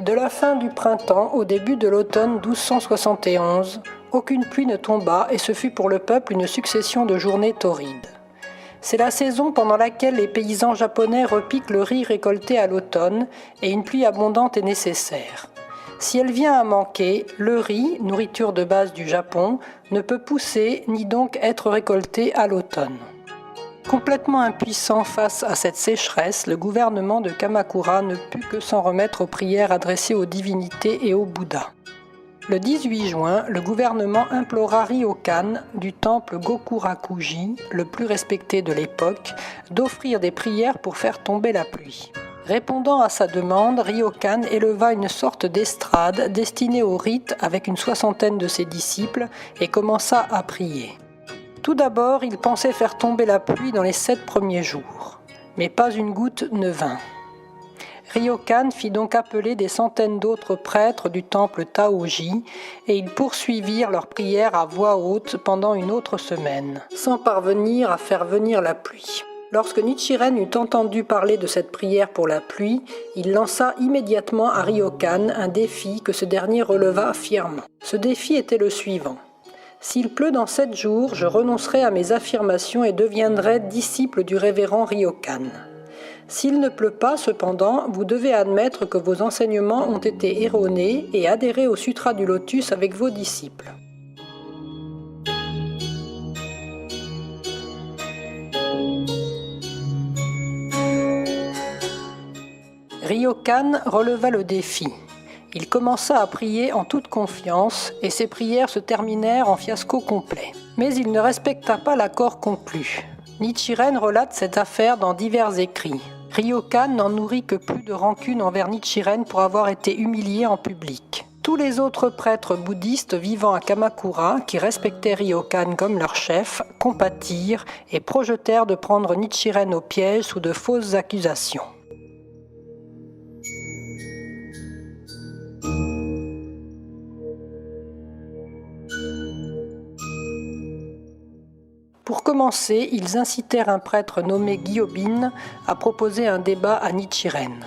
De la fin du printemps au début de l'automne 1271, aucune pluie ne tomba et ce fut pour le peuple une succession de journées torrides. C'est la saison pendant laquelle les paysans japonais repiquent le riz récolté à l'automne et une pluie abondante est nécessaire. Si elle vient à manquer, le riz, nourriture de base du Japon, ne peut pousser ni donc être récolté à l'automne. Complètement impuissant face à cette sécheresse, le gouvernement de Kamakura ne put que s'en remettre aux prières adressées aux divinités et au Bouddha. Le 18 juin, le gouvernement implora Ryokan du temple Gokurakuji, le plus respecté de l'époque, d'offrir des prières pour faire tomber la pluie. Répondant à sa demande, Ryokan éleva une sorte d'estrade destinée au rite avec une soixantaine de ses disciples et commença à prier. Tout d'abord, il pensait faire tomber la pluie dans les 7 premiers jours, mais pas une goutte ne vint. Ryokan fit donc appeler des centaines d'autres prêtres du temple Taoji et ils poursuivirent leurs prières à voix haute pendant une autre semaine, sans parvenir à faire venir la pluie. Lorsque Nichiren eut entendu parler de cette prière pour la pluie, il lança immédiatement à Ryokan un défi que ce dernier releva fièrement. Ce défi était le suivant. S'il pleut dans 7 jours, je renoncerai à mes affirmations et deviendrai disciple du révérend Ryokan. S'il ne pleut pas, cependant, vous devez admettre que vos enseignements ont été erronés et adhérer au Sutra du Lotus avec vos disciples. Ryokan releva le défi. Il commença à prier en toute confiance et ses prières se terminèrent en fiasco complet. Mais il ne respecta pas l'accord conclu. Nichiren relate cette affaire dans divers écrits. Ryokan n'en nourrit que plus de rancune envers Nichiren pour avoir été humilié en public. Tous les autres prêtres bouddhistes vivant à Kamakura, qui respectaient Ryokan comme leur chef, compatirent et projetèrent de prendre Nichiren au piège sous de fausses accusations. Pour commencer, ils incitèrent un prêtre nommé Gyobin à proposer un débat à Nichiren.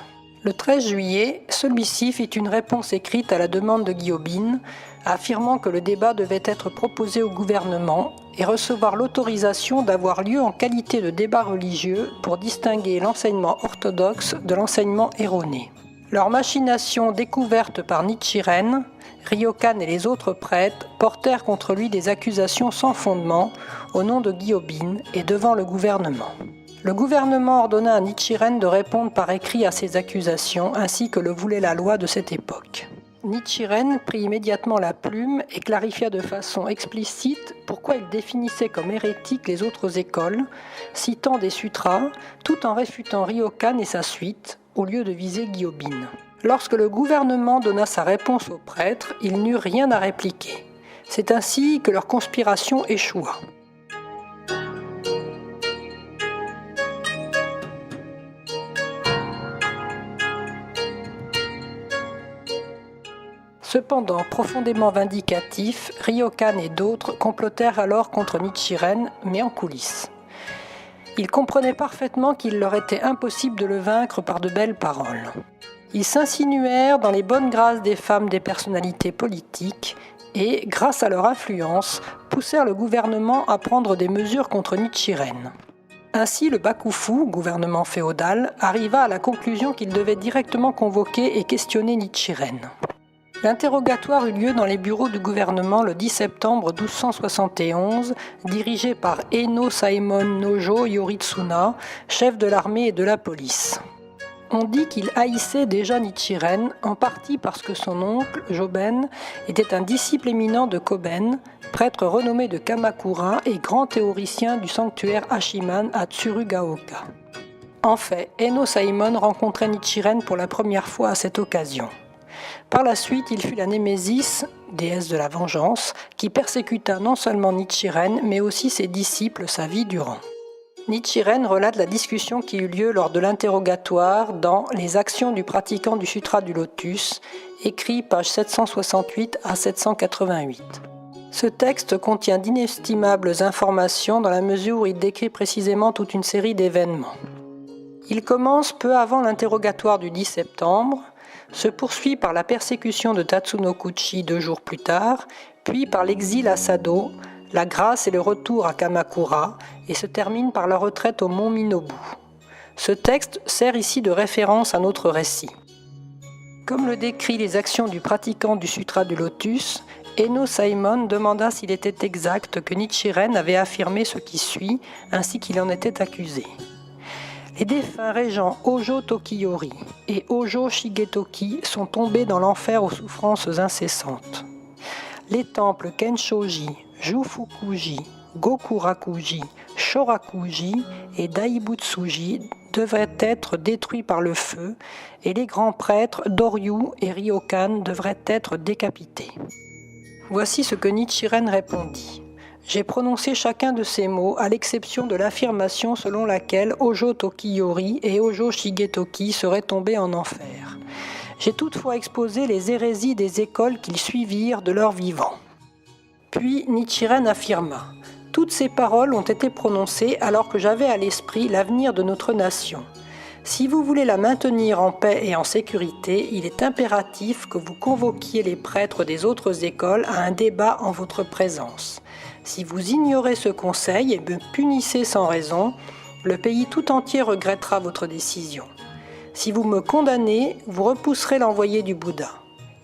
Le 13 juillet, celui-ci fit une réponse écrite à la demande de Gyobin, affirmant que le débat devait être proposé au gouvernement et recevoir l'autorisation d'avoir lieu en qualité de débat religieux pour distinguer l'enseignement orthodoxe de l'enseignement erroné. Leur machination découverte par Nichiren, Ryokan et les autres prêtres portèrent contre lui des accusations sans fondement au nom de Gyobin et devant le gouvernement. Le gouvernement ordonna à Nichiren de répondre par écrit à ces accusations ainsi que le voulait la loi de cette époque. Nichiren prit immédiatement la plume et clarifia de façon explicite pourquoi il définissait comme hérétiques les autres écoles, citant des sutras, tout en réfutant Ryokan et sa suite, au lieu de viser Gyobin. Lorsque le gouvernement donna sa réponse aux prêtres, ils n'eurent rien à répliquer. C'est ainsi que leur conspiration échoua. Cependant, profondément vindicatifs, Ryokan et d'autres complotèrent alors contre Nichiren, mais en coulisses. Ils comprenaient parfaitement qu'il leur était impossible de le vaincre par de belles paroles. Ils s'insinuèrent dans les bonnes grâces des femmes des personnalités politiques et, grâce à leur influence, poussèrent le gouvernement à prendre des mesures contre Nichiren. Ainsi, le Bakufu, gouvernement féodal, arriva à la conclusion qu'il devait directement convoquer et questionner Nichiren. L'interrogatoire eut lieu dans les bureaux du gouvernement le 10 septembre 1271, dirigé par Eno Saemon Nojo Yoritsuna, chef de l'armée et de la police. On dit qu'il haïssait déjà Nichiren, en partie parce que son oncle, Joben, était un disciple éminent de Koben, prêtre renommé de Kamakura et grand théoricien du sanctuaire Hashiman à Tsurugaoka. En fait, Eno Saemon rencontrait Nichiren pour la première fois à cette occasion. Par la suite, il fut la Némésis, déesse de la vengeance, qui persécuta non seulement Nichiren, mais aussi ses disciples sa vie durant. Nichiren relate la discussion qui eut lieu lors de l'interrogatoire dans Les actions du pratiquant du Sutra du Lotus, écrit pages 768 à 788. Ce texte contient d'inestimables informations dans la mesure où il décrit précisément toute une série d'événements. Il commence peu avant l'interrogatoire du 10 septembre. se poursuit par la persécution de Tatsunokuchi 2 jours plus tard, puis par l'exil à Sado, la grâce et le retour à Kamakura, et se termine par la retraite au mont Minobu. Ce texte sert ici de référence à notre récit. Comme le décrit les actions du pratiquant du Sutra du Lotus, Enno Saemon demanda s'il était exact que Nichiren avait affirmé ce qui suit, ainsi qu'il en était accusé. Les défunts régents Hojo Tokiyori et Hojo Shigetoki sont tombés dans l'enfer aux souffrances incessantes. Les temples Kenshoji, Jufukuji, Gokurakuji, Shorakuji et Daibutsuji devraient être détruits par le feu et les grands prêtres Doryu et Ryokan devraient être décapités. Voici ce que Nichiren répondit. J'ai prononcé chacun de ces mots à l'exception de l'affirmation selon laquelle Hojo Tokiyori et Hojo Shigetoki seraient tombés en enfer. J'ai toutefois exposé les hérésies des écoles qu'ils suivirent de leur vivant. Puis Nichiren affirma « Toutes ces paroles ont été prononcées alors que j'avais à l'esprit l'avenir de notre nation. Si vous voulez la maintenir en paix et en sécurité, il est impératif que vous convoquiez les prêtres des autres écoles à un débat en votre présence. Si vous ignorez ce conseil et me punissez sans raison, le pays tout entier regrettera votre décision. Si vous me condamnez, vous repousserez l'envoyé du Bouddha.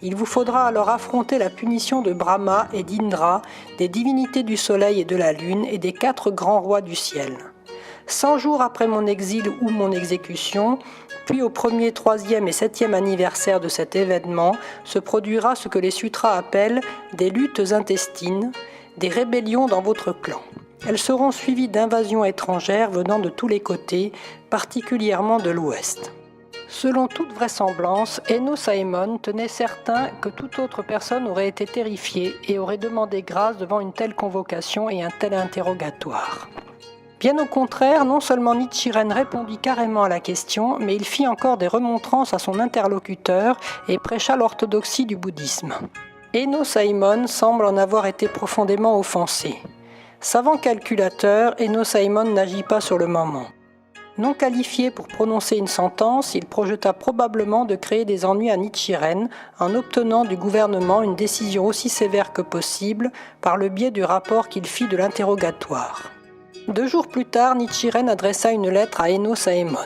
Il vous faudra alors affronter la punition de Brahma et d'Indra, des divinités du soleil et de la lune et des 4 grands rois du ciel. 100 jours après mon exil ou mon exécution, puis au 1er, 3e et 7e anniversaire de cet événement, se produira ce que les sutras appellent des luttes intestines, des rébellions dans votre clan. Elles seront suivies d'invasions étrangères venant de tous les côtés, particulièrement de l'ouest. Selon toute vraisemblance, Enno Saemon tenait certain que toute autre personne aurait été terrifiée et aurait demandé grâce devant une telle convocation et un tel interrogatoire. Bien au contraire, non seulement Nichiren répondit carrément à la question, mais il fit encore des remontrances à son interlocuteur et prêcha l'orthodoxie du bouddhisme. Enno Saemon semble en avoir été profondément offensé. Savant calculateur, Enno Saemon n'agit pas sur le moment. Non qualifié pour prononcer une sentence, il projeta probablement de créer des ennuis à Nichiren en obtenant du gouvernement une décision aussi sévère que possible par le biais du rapport qu'il fit de l'interrogatoire. 2 jours plus tard, Nichiren adressa une lettre à Enno Saemon.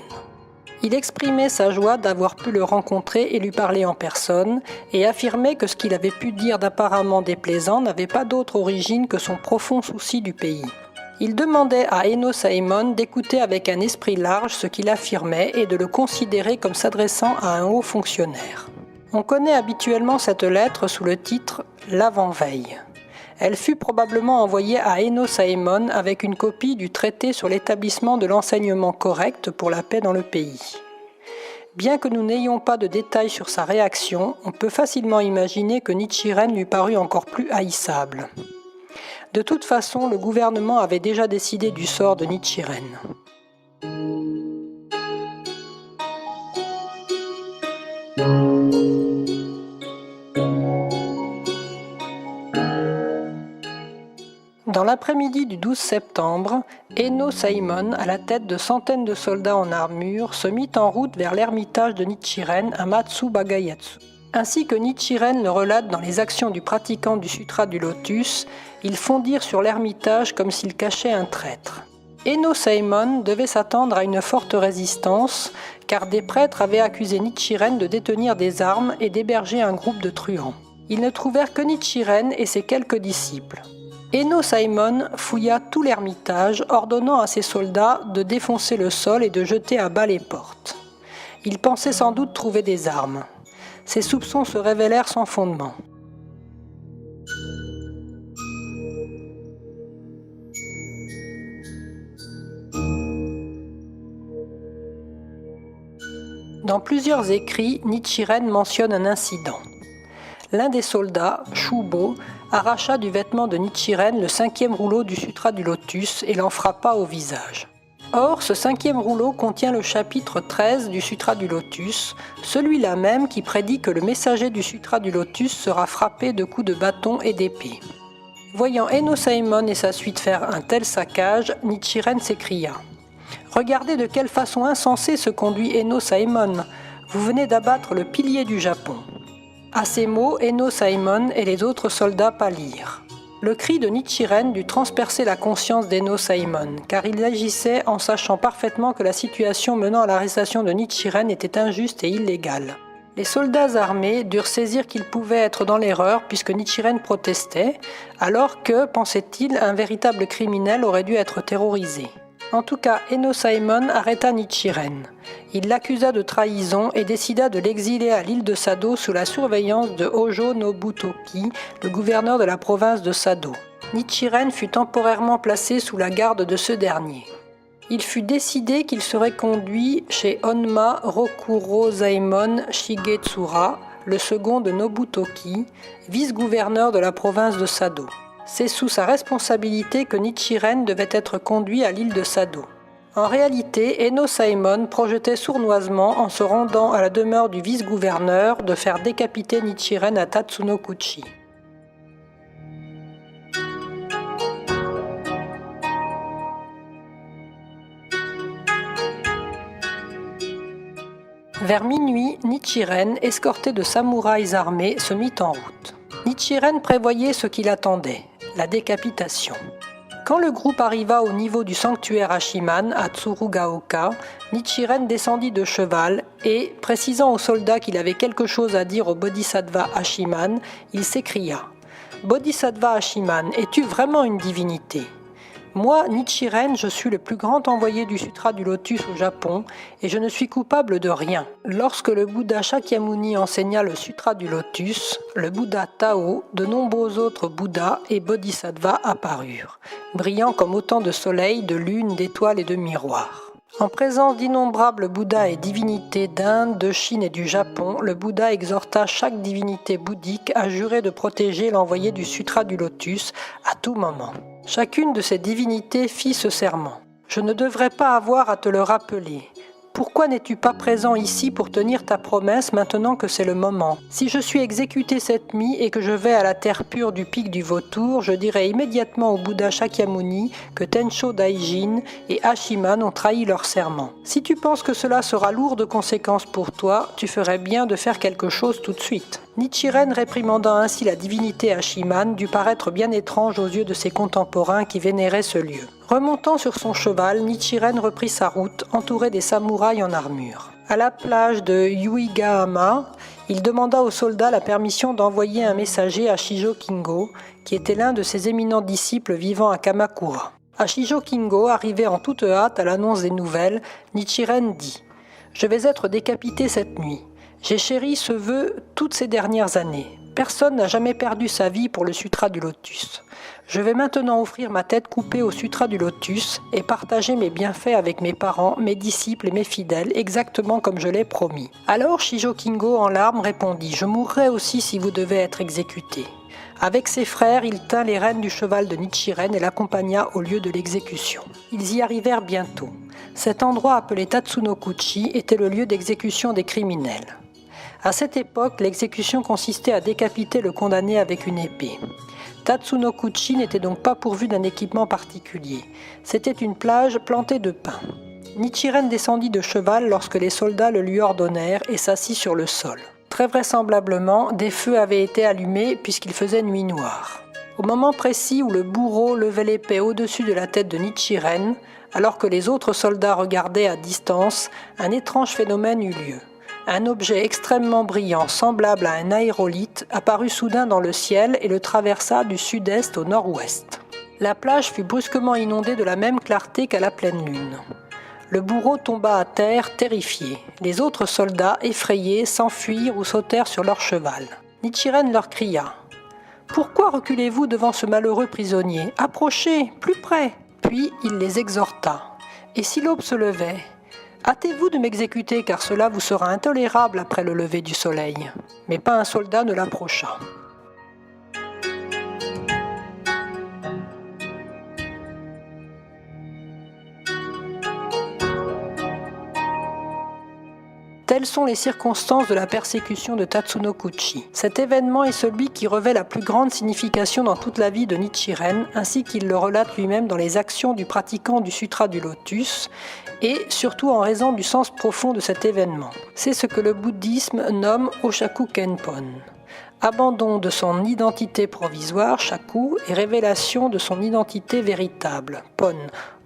Il exprimait sa joie d'avoir pu le rencontrer et lui parler en personne, et affirmait que ce qu'il avait pu dire d'apparemment déplaisant n'avait pas d'autre origine que son profond souci du pays. Il demandait à Enno Saemon d'écouter avec un esprit large ce qu'il affirmait et de le considérer comme s'adressant à un haut fonctionnaire. On connaît habituellement cette lettre sous le titre « L'avant-veille ». Elle fut probablement envoyée à Enno Saemon avec une copie du traité sur l'établissement de l'enseignement correct pour la paix dans le pays. Bien que nous n'ayons pas de détails sur sa réaction, on peut facilement imaginer que Nichiren lui parut encore plus haïssable. De toute façon, le gouvernement avait déjà décidé du sort de Nichiren. Dans l'après-midi du 12 septembre, Enno Saemon, à la tête de centaines de soldats en armure, se mit en route vers l'ermitage de Nichiren à Matsubagayatsu. Ainsi que Nichiren le relate dans les actions du pratiquant du Sutra du Lotus, ils fondirent sur l'ermitage comme s'ils cachaient un traître. Enno Saemon devait s'attendre à une forte résistance, car des prêtres avaient accusé Nichiren de détenir des armes et d'héberger un groupe de truands. Ils ne trouvèrent que Nichiren et ses quelques disciples. Enno Saemon fouilla tout l'ermitage, ordonnant à ses soldats de défoncer le sol et de jeter à bas les portes. Il pensait sans doute trouver des armes. Ses soupçons se révélèrent sans fondement. Dans plusieurs écrits, Nichiren mentionne un incident. L'un des soldats, Shubo, arracha du vêtement de Nichiren le 5e rouleau du Sutra du Lotus et l'en frappa au visage. Or, ce 5e rouleau contient le chapitre 13 du Sutra du Lotus, celui-là même qui prédit que le messager du Sutra du Lotus sera frappé de coups de bâton et d'épée. Voyant Enno Saemon et sa suite faire un tel saccage, Nichiren s'écria « Regardez de quelle façon insensée se conduit Enno Saemon. Vous venez d'abattre le pilier du Japon. » À ces mots, Enno Saemon et les autres soldats pâlirent. Le cri de Nichiren dut transpercer la conscience d'Enno Saemon, car il agissait en sachant parfaitement que la situation menant à l'arrestation de Nichiren était injuste et illégale. Les soldats armés durent saisir qu'ils pouvaient être dans l'erreur puisque Nichiren protestait, alors que, pensait-il, un véritable criminel aurait dû être terrorisé. En tout cas, Enno Saemon arrêta Nichiren. Il l'accusa de trahison et décida de l'exiler à l'île de Sado sous la surveillance de Hojo Nobutoki, le gouverneur de la province de Sado. Nichiren fut temporairement placé sous la garde de ce dernier. Il fut décidé qu'il serait conduit chez Honma Rokurozaemon Shigetsura, le second de Nobutoki, vice-gouverneur de la province de Sado. C'est sous sa responsabilité que Nichiren devait être conduit à l'île de Sado. En réalité, Enno Saemon projetait sournoisement, en se rendant à la demeure du vice-gouverneur, de faire décapiter Nichiren à Tatsunokuchi. Vers minuit, Nichiren, escorté de samouraïs armés, se mit en route. Nichiren prévoyait ce qui l'attendait, la décapitation. Quand le groupe arriva au niveau du sanctuaire Hachiman à Tsurugaoka, Nichiren descendit de cheval et, précisant aux soldats qu'il avait quelque chose à dire au Bodhisattva Hachiman, il s'écria « Bodhisattva Hachiman, es-tu vraiment une divinité ? Moi, Nichiren, je suis le plus grand envoyé du Sutra du Lotus au Japon et je ne suis coupable de rien. » Lorsque le Bouddha Shakyamuni enseigna le Sutra du Lotus, le Bouddha Tao, de nombreux autres Bouddhas et Bodhisattvas apparurent, brillant comme autant de soleils, de lunes, d'étoiles et de miroirs. En présence d'innombrables Bouddhas et divinités d'Inde, de Chine et du Japon, le Bouddha exhorta chaque divinité bouddhique à jurer de protéger l'envoyé du Sutra du Lotus à tout moment. Chacune de ces divinités fit ce serment. « Je ne devrais pas avoir à te le rappeler. Pourquoi n'es-tu pas présent ici pour tenir ta promesse maintenant que c'est le moment ? Si je suis exécuté cette nuit et que je vais à la terre pure du pic du Vautour, je dirai immédiatement au Bouddha Shakyamuni que Tensho Daijin et Hachiman ont trahi leur serment. Si tu penses que cela sera lourd de conséquences pour toi, tu ferais bien de faire quelque chose tout de suite. » Nichiren, réprimandant ainsi la divinité Hachiman, dut paraître bien étrange aux yeux de ses contemporains qui vénéraient ce lieu. Remontant sur son cheval, Nichiren reprit sa route, entouré des samouraïs en armure. À la plage de Yuigahama, il demanda aux soldats la permission d'envoyer un messager à Shijo Kingo, qui était l'un de ses éminents disciples vivant à Kamakura. À Shijo Kingo, arrivé en toute hâte à l'annonce des nouvelles, Nichiren dit « Je vais être décapité cette nuit. J'ai chéri ce vœu toutes ces dernières années. Personne n'a jamais perdu sa vie pour le Sutra du Lotus. Je vais maintenant offrir ma tête coupée au Sutra du Lotus et partager mes bienfaits avec mes parents, mes disciples et mes fidèles, exactement comme je l'ai promis. » Alors Shijo Kingo, en larmes, répondit « Je mourrai aussi si vous devez être exécuté. » Avec ses frères, il tint les rênes du cheval de Nichiren et l'accompagna au lieu de l'exécution. Ils y arrivèrent bientôt. Cet endroit appelé Tatsunokuchi était le lieu d'exécution des criminels. À cette époque, l'exécution consistait à décapiter le condamné avec une épée. Tatsunokuchi n'était donc pas pourvu d'un équipement particulier. C'était une plage plantée de pins. Nichiren descendit de cheval lorsque les soldats le lui ordonnèrent et s'assit sur le sol. Très vraisemblablement, des feux avaient été allumés puisqu'il faisait nuit noire. Au moment précis où le bourreau levait l'épée au-dessus de la tête de Nichiren, alors que les autres soldats regardaient à distance, un étrange phénomène eut lieu. Un objet extrêmement brillant, semblable à un aérolithe, apparut soudain dans le ciel et le traversa du sud-est au nord-ouest. La plage fut brusquement inondée de la même clarté qu'à la pleine lune. Le bourreau tomba à terre, terrifié. Les autres soldats, effrayés, s'enfuirent ou sautèrent sur leur cheval. Nichiren leur cria « Pourquoi reculez-vous devant ce malheureux prisonnier ? Approchez, plus près !» Puis il les exhorta « Et si l'aube se levait ? Hâtez-vous de m'exécuter car cela vous sera intolérable après le lever du soleil. » Mais pas un soldat ne l'approcha. Telles sont les circonstances de la persécution de Tatsunokuchi. Cet événement est celui qui revêt la plus grande signification dans toute la vie de Nichiren, ainsi qu'il le relate lui-même dans les actions du pratiquant du Sutra du Lotus, et surtout en raison du sens profond de cet événement. C'est ce que le bouddhisme nomme Oshaku Kenpon. Abandon de son identité provisoire, shaku, et révélation de son identité véritable, pon,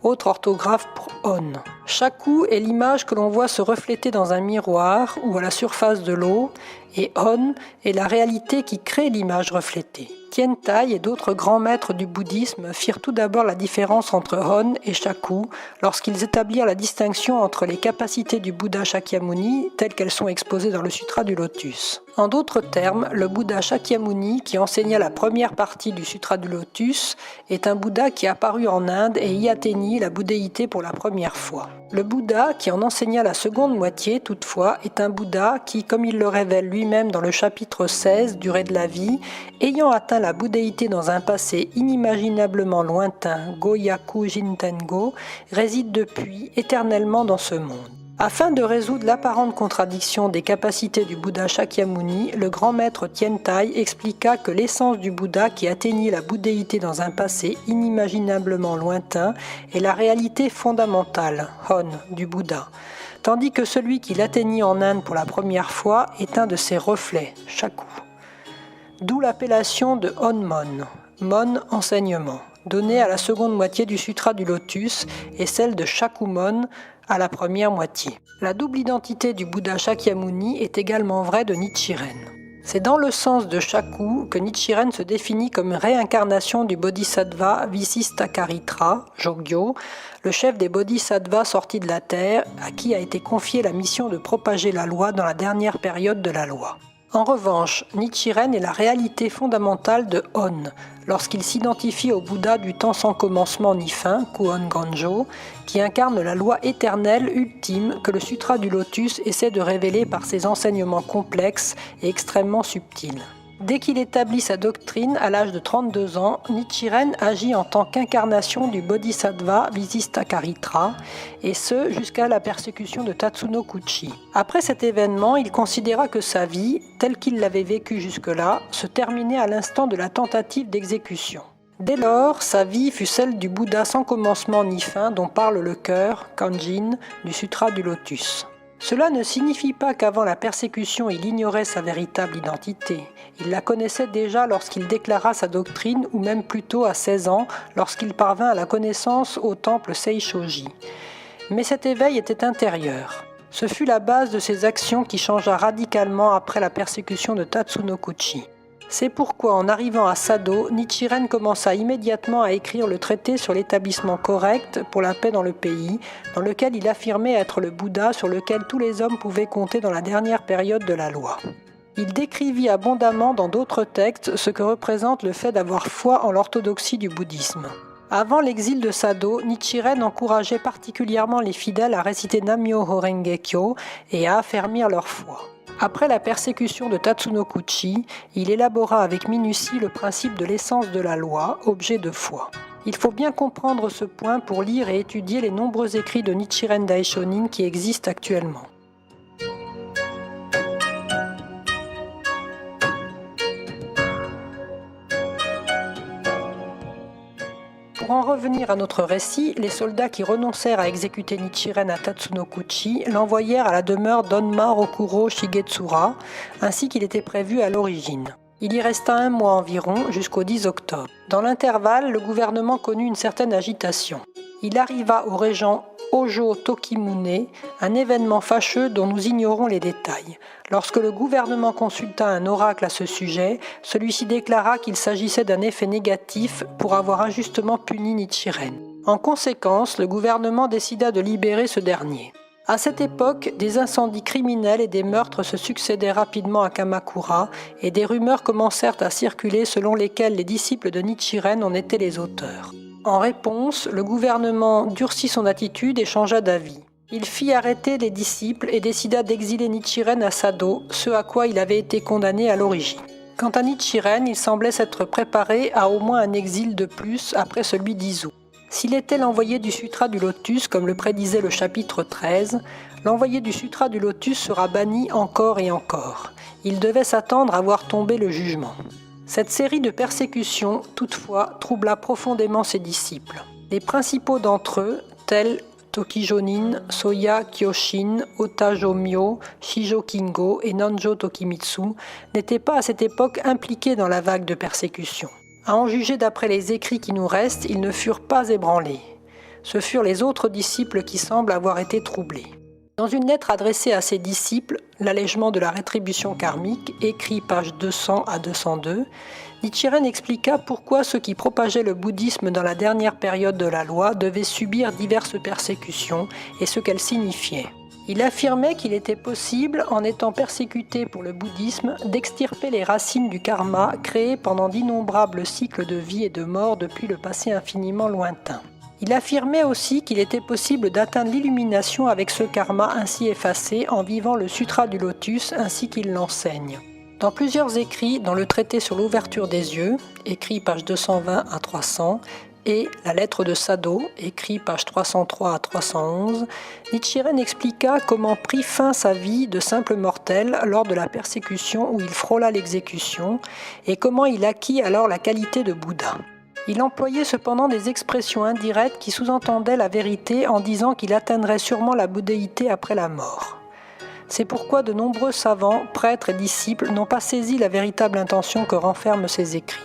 autre orthographe pour on. Shaku est l'image que l'on voit se refléter dans un miroir ou à la surface de l'eau, et on est la réalité qui crée l'image reflétée. Tiantai et d'autres grands maîtres du bouddhisme firent tout d'abord la différence entre on et shaku lorsqu'ils établirent la distinction entre les capacités du Bouddha Shakyamuni telles qu'elles sont exposées dans le Sutra du Lotus. En d'autres termes, le Bouddha Shakyamuni, qui enseigna la première partie du Sutra du Lotus, est un Bouddha qui apparut en Inde et y atteignit la bouddhéité pour la première fois. Le Bouddha, qui en enseigna la seconde moitié, toutefois, est un Bouddha qui, comme il le révèle lui-même dans le chapitre 16, Durée de la vie, ayant atteint la bouddhéité dans un passé inimaginablement lointain, Goyaku Jintengo, réside depuis éternellement dans ce monde. Afin de résoudre l'apparente contradiction des capacités du Bouddha Shakyamuni, le grand maître Tiantai expliqua que l'essence du Bouddha qui atteignit la bouddhéité dans un passé inimaginablement lointain est la réalité fondamentale, Hon, du Bouddha, tandis que celui qui l'atteignit en Inde pour la première fois est un de ses reflets, Shaku. D'où l'appellation de Honmon, Mon enseignement, donnée à la seconde moitié du Sutra du Lotus et celle de Shakumon à la première moitié. La double identité du Bouddha Shakyamuni est également vraie de Nichiren. C'est dans le sens de Shaku que Nichiren se définit comme réincarnation du Bodhisattva Visistakaritra, Jogyo, le chef des Bodhisattvas sortis de la terre, à qui a été confiée la mission de propager la loi dans la dernière période de la loi. En revanche, Nichiren est la réalité fondamentale de On, lorsqu'il s'identifie au Bouddha du temps sans commencement ni fin, Kuon Ganjo, qui incarne la loi éternelle ultime que le Sutra du Lotus essaie de révéler par ses enseignements complexes et extrêmement subtils. Dès qu'il établit sa doctrine à l'âge de 32 ans, Nichiren agit en tant qu'incarnation du Bodhisattva Visistakaritra, et ce jusqu'à la persécution de Tatsuno-Kuchi. Après cet événement, il considéra que sa vie, telle qu'il l'avait vécue jusque-là, se terminait à l'instant de la tentative d'exécution. Dès lors, sa vie fut celle du Bouddha sans commencement ni fin dont parle le cœur, Kanjin, du Sutra du Lotus. Cela ne signifie pas qu'avant la persécution il ignorait sa véritable identité. Il la connaissait déjà lorsqu'il déclara sa doctrine ou même plus tôt à 16 ans lorsqu'il parvint à la connaissance au temple Seishoji. Mais cet éveil était intérieur. Ce fut la base de ses actions qui changea radicalement après la persécution de Tatsuno-Kuchi. C'est pourquoi en arrivant à Sado, Nichiren commença immédiatement à écrire le traité sur l'établissement correct pour la paix dans le pays, dans lequel il affirmait être le Bouddha sur lequel tous les hommes pouvaient compter dans la dernière période de la loi. Il décrivit abondamment dans d'autres textes ce que représente le fait d'avoir foi en l'orthodoxie du bouddhisme. Avant l'exil de Sado, Nichiren encourageait particulièrement les fidèles à réciter Nam-myoho Renge-kyo et à affermir leur foi. Après la persécution de Tatsuno-Kuchi, il élabora avec minutie le principe de l'essence de la loi, objet de foi. Il faut bien comprendre ce point pour lire et étudier les nombreux écrits de Nichiren Daishonin qui existent actuellement. Pour en revenir à notre récit, les soldats qui renoncèrent à exécuter Nichiren à Tatsuno-Kuchi l'envoyèrent à la demeure d'Onma Rokuro Shigetsura, ainsi qu'il était prévu à l'origine. Il y resta un mois environ, jusqu'au 10 octobre. Dans l'intervalle, le gouvernement connut une certaine agitation. Il arriva au régent Hojo Tokimune un événement fâcheux dont nous ignorons les détails. Lorsque le gouvernement consulta un oracle à ce sujet, celui-ci déclara qu'il s'agissait d'un effet négatif pour avoir injustement puni Nichiren. En conséquence, le gouvernement décida de libérer ce dernier. À cette époque, des incendies criminels et des meurtres se succédaient rapidement à Kamakura et des rumeurs commencèrent à circuler selon lesquelles les disciples de Nichiren en étaient les auteurs. En réponse, le gouvernement durcit son attitude et changea d'avis. Il fit arrêter les disciples et décida d'exiler Nichiren à Sado, ce à quoi il avait été condamné à l'origine. Quant à Nichiren, il semblait s'être préparé à au moins un exil de plus après celui d'Izu. S'il était l'envoyé du Sutra du Lotus, comme le prédisait le chapitre 13, l'envoyé du Sutra du Lotus sera banni encore et encore. Il devait s'attendre à voir tomber le jugement. Cette série de persécutions, toutefois, troubla profondément ses disciples. Les principaux d'entre eux, tels Tokijonin, Soya Kyoshin, Otajomyo, Shijo Kingo et Nanjo Tokimitsu n'étaient pas à cette époque impliqués dans la vague de persécution. À en juger d'après les écrits qui nous restent, ils ne furent pas ébranlés. Ce furent les autres disciples qui semblent avoir été troublés. Dans une lettre adressée à ses disciples, l'allègement de la rétribution karmique, écrit pages 200 à 202, Nichiren expliqua pourquoi ceux qui propageaient le bouddhisme dans la dernière période de la loi devaient subir diverses persécutions et ce qu'elles signifiaient. Il affirmait qu'il était possible, en étant persécuté pour le bouddhisme, d'extirper les racines du karma créé pendant d'innombrables cycles de vie et de mort depuis le passé infiniment lointain. Il affirmait aussi qu'il était possible d'atteindre l'illumination avec ce karma ainsi effacé en vivant le Sutra du Lotus ainsi qu'il l'enseigne. Dans plusieurs écrits, dans le traité sur l'ouverture des yeux, écrit pages 220 à 300, et la lettre de Sado, écrit pages 303 à 311, Nichiren expliqua comment prit fin sa vie de simple mortel lors de la persécution où il frôla l'exécution, et comment il acquit alors la qualité de Bouddha. Il employait cependant des expressions indirectes qui sous-entendaient la vérité en disant qu'il atteindrait sûrement la bouddhéité après la mort. C'est pourquoi de nombreux savants, prêtres et disciples n'ont pas saisi la véritable intention que renferment ces écrits.